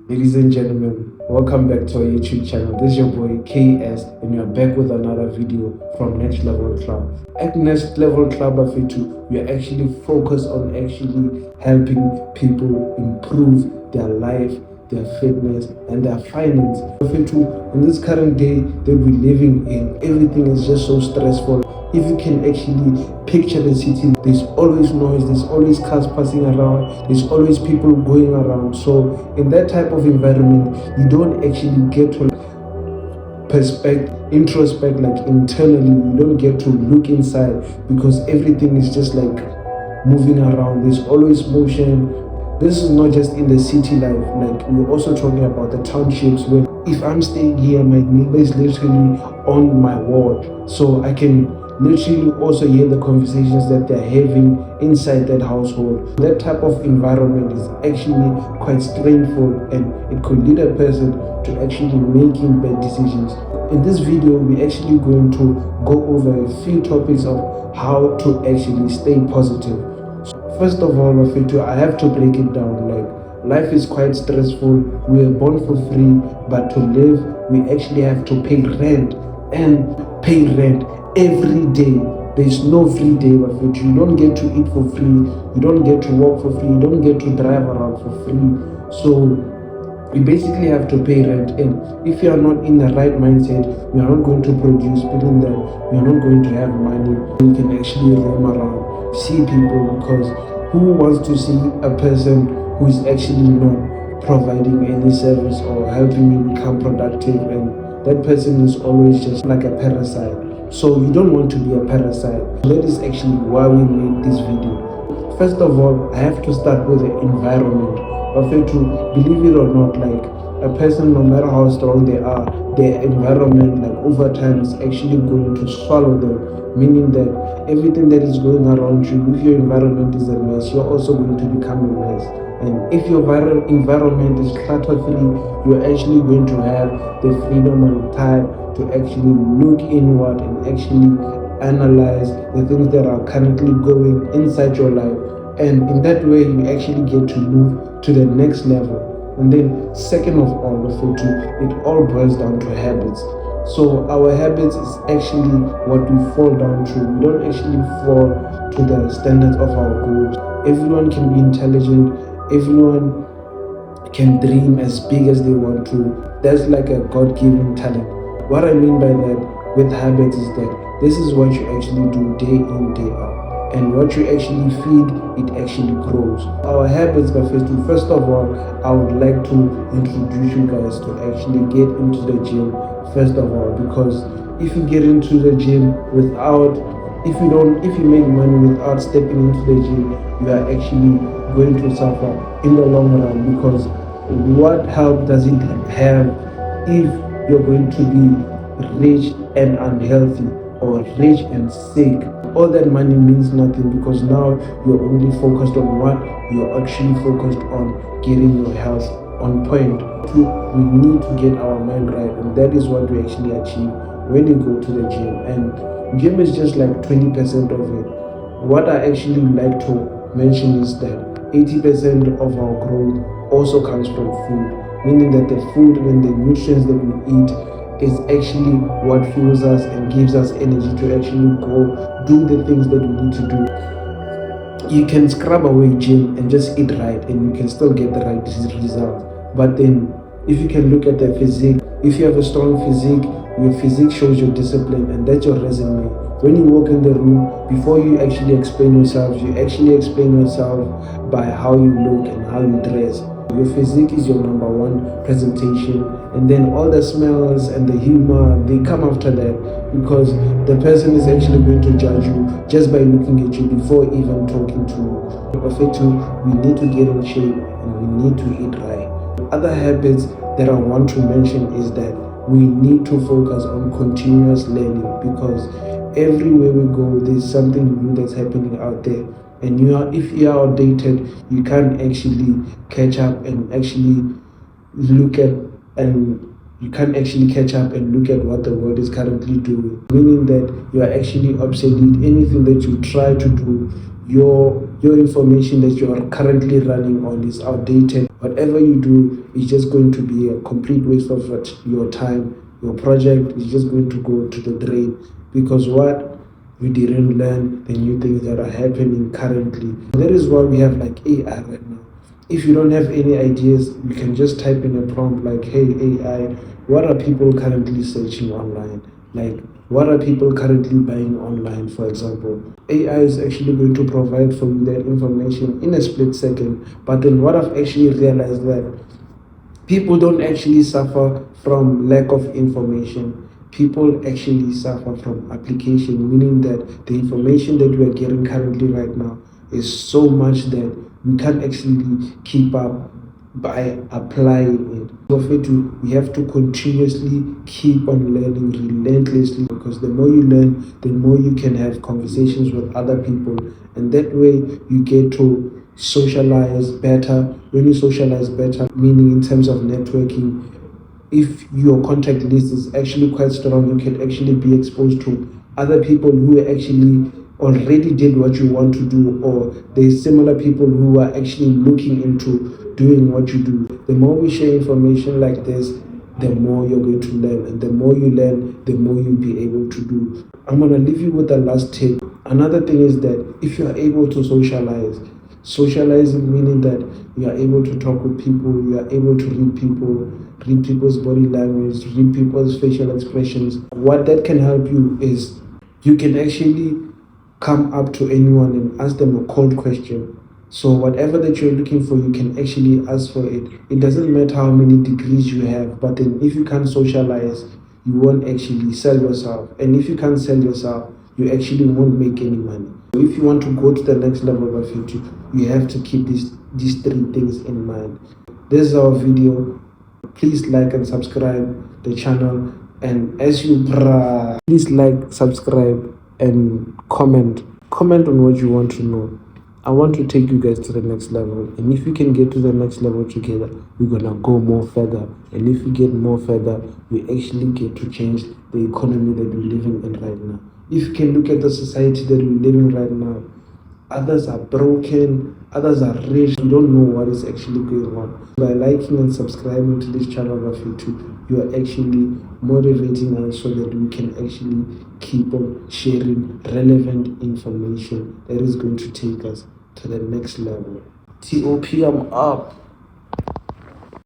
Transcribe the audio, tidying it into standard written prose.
Ladies and gentlemen, welcome back to our YouTube channel. This is your boy KS, and we are back with another video from Next Level Club. At Next Level Club Afetu, we are actually focused on actually helping people improve their life, their fitness, and their finance. Afetu, in this current day that we're living in, everything is just so stressful. If you can actually picture the city, there's always noise, there's always cars passing around, there's always people going around. So in that type of environment, you don't actually get to introspect like internally. You don't get to look inside because everything is just like moving around. There's always motion. This is not just in the city life, like we're also talking about the townships where if I'm staying here, my neighbor is literally on my ward, so I can literally also hear the conversations that they're having inside that household. That type of environment is actually quite strainful, and it could lead a person to actually making bad decisions. In this video, we're actually going to go over a few topics of how to actually stay positive. First of all, I have to break it down. Like, life is quite stressful. We are born for free, but to live, we actually have to pay rent, and pay rent every day. There's no free day, You don't get to eat for free. You don't get to walk for free. You don't get to drive around for free. So we basically have to pay rent, and if you are not in the right mindset, we are not going to produce, meaning that we are not going to have money. We can actually roam around, see people, because who wants to see a person who is actually not providing any service or helping you become productive, and that person is always just like a parasite. So you don't want to be a parasite. That is actually why we made this video. First of all, I have to start with the environment. To believe it or not, like a person, no matter how strong they are, their environment, like over time, is actually going to swallow them. Meaning that everything that is going around you, if your environment is a mess, you're also going to become a mess. And if your environment is clutter-free, you're actually going to have the freedom and time to actually look inward and actually analyze the things that are currently going inside your life. And in that way, you actually get to move to the next level. And then second of all, it all boils down to habits. So our habits is actually what we fall down to. We don't actually fall to the standards of our goals. Everyone can be intelligent. Everyone can dream as big as they want to. That's like a God-given talent. What I mean by that with habits is that this is what you actually do day in, day out. And what you actually feed, it actually grows. Our habits are first of all, I would like to introduce you guys to actually get into the gym, first of all, because if you get into the gym if you make money without stepping into the gym, you are actually going to suffer in the long run, because what help does it have if you're going to be rich and unhealthy, or rich and sick? All that money means nothing, because now you're only focused on what you're actually focused on, getting your health on point. We need to get our mind right, and that is what we actually achieve when you go to the gym. And gym is just like 20% of it. What I actually like to mention is that 80% of our growth also comes from food, meaning that the food and the nutrients that we eat is actually what fuels us and gives us energy to actually go do the things that we need to do. You can scrub away gym and just eat right, and you can still get the right results. But then if you can look at the physique, if you have a strong physique, your physique shows your discipline, and that's your resume. When you walk in the room, before you actually explain yourself, you actually explain yourself by how you look and how you dress. Your physique is your number one presentation, and then all the smells and the humor, they come after that, because the person is actually going to judge you just by looking at you before even talking to you. We need to get in shape, and we need to eat right. Other habits that I want to mention is that we need to focus on continuous learning, because everywhere we go, there's something new that's happening out there. And if you are outdated, you can't actually catch up and actually look at what the world is currently doing. Meaning that you are actually obsolete. Anything that you try to do, your information that you are currently running on is outdated. whatever you do is just going to be a complete waste of your time. Your project is just going to go to the drain because what? We didn't learn the new things that are happening currently. That is why we have like AI right now. If you don't have any ideas, you can just type in a prompt like, hey AI, what are people currently searching online? Like, what are people currently buying online, for example? AI is actually going to provide for you that information in a split second. But then what I've actually realized that people don't actually suffer from lack of information. People actually suffer from application, meaning that the information that we are getting currently right now is so much that we can't actually keep up by applying it. We have to continuously keep on learning relentlessly because the more you learn, the more you can have conversations with other people, and that way you get to socialize better. When you socialize better, meaning in terms of networking, if your contact list is actually quite strong, you can actually be exposed to other people who actually already did what you want to do, or there's similar people who are actually looking into doing what you do. The more we share information like this, the more you're going to learn, and the more you learn, the more you'll be able to do. I'm going to leave you with the last tip. Another thing is that if you are able to socializing meaning that you are able to talk with people, you are able to read people's body language, read people's facial expressions. What that can help you is you can actually come up to anyone and ask them a cold question. So whatever that you're looking for, you can actually ask for it. It doesn't matter how many degrees you have, but then if you can't socialize, you won't actually sell yourself. And if you can't sell yourself, you actually won't make any money. If you want to go to the next level of YouTube, you have to keep these three things in mind. This is our video. Please like and subscribe the channel. And as you please like, subscribe, and comment. Comment on what you want to know. I want to take you guys to the next level. And if we can get to the next level together, we're gonna go more further. And if we get more further, we actually get to change the economy that we're living in right now. If you can look at the society that we're living right now, others are broken, others are rich. You don't know what is actually going on. By liking and subscribing to this channel of YouTube, you are actually motivating us so that we can actually keep on sharing relevant information that is going to take us to the next level. TOP, I'm up.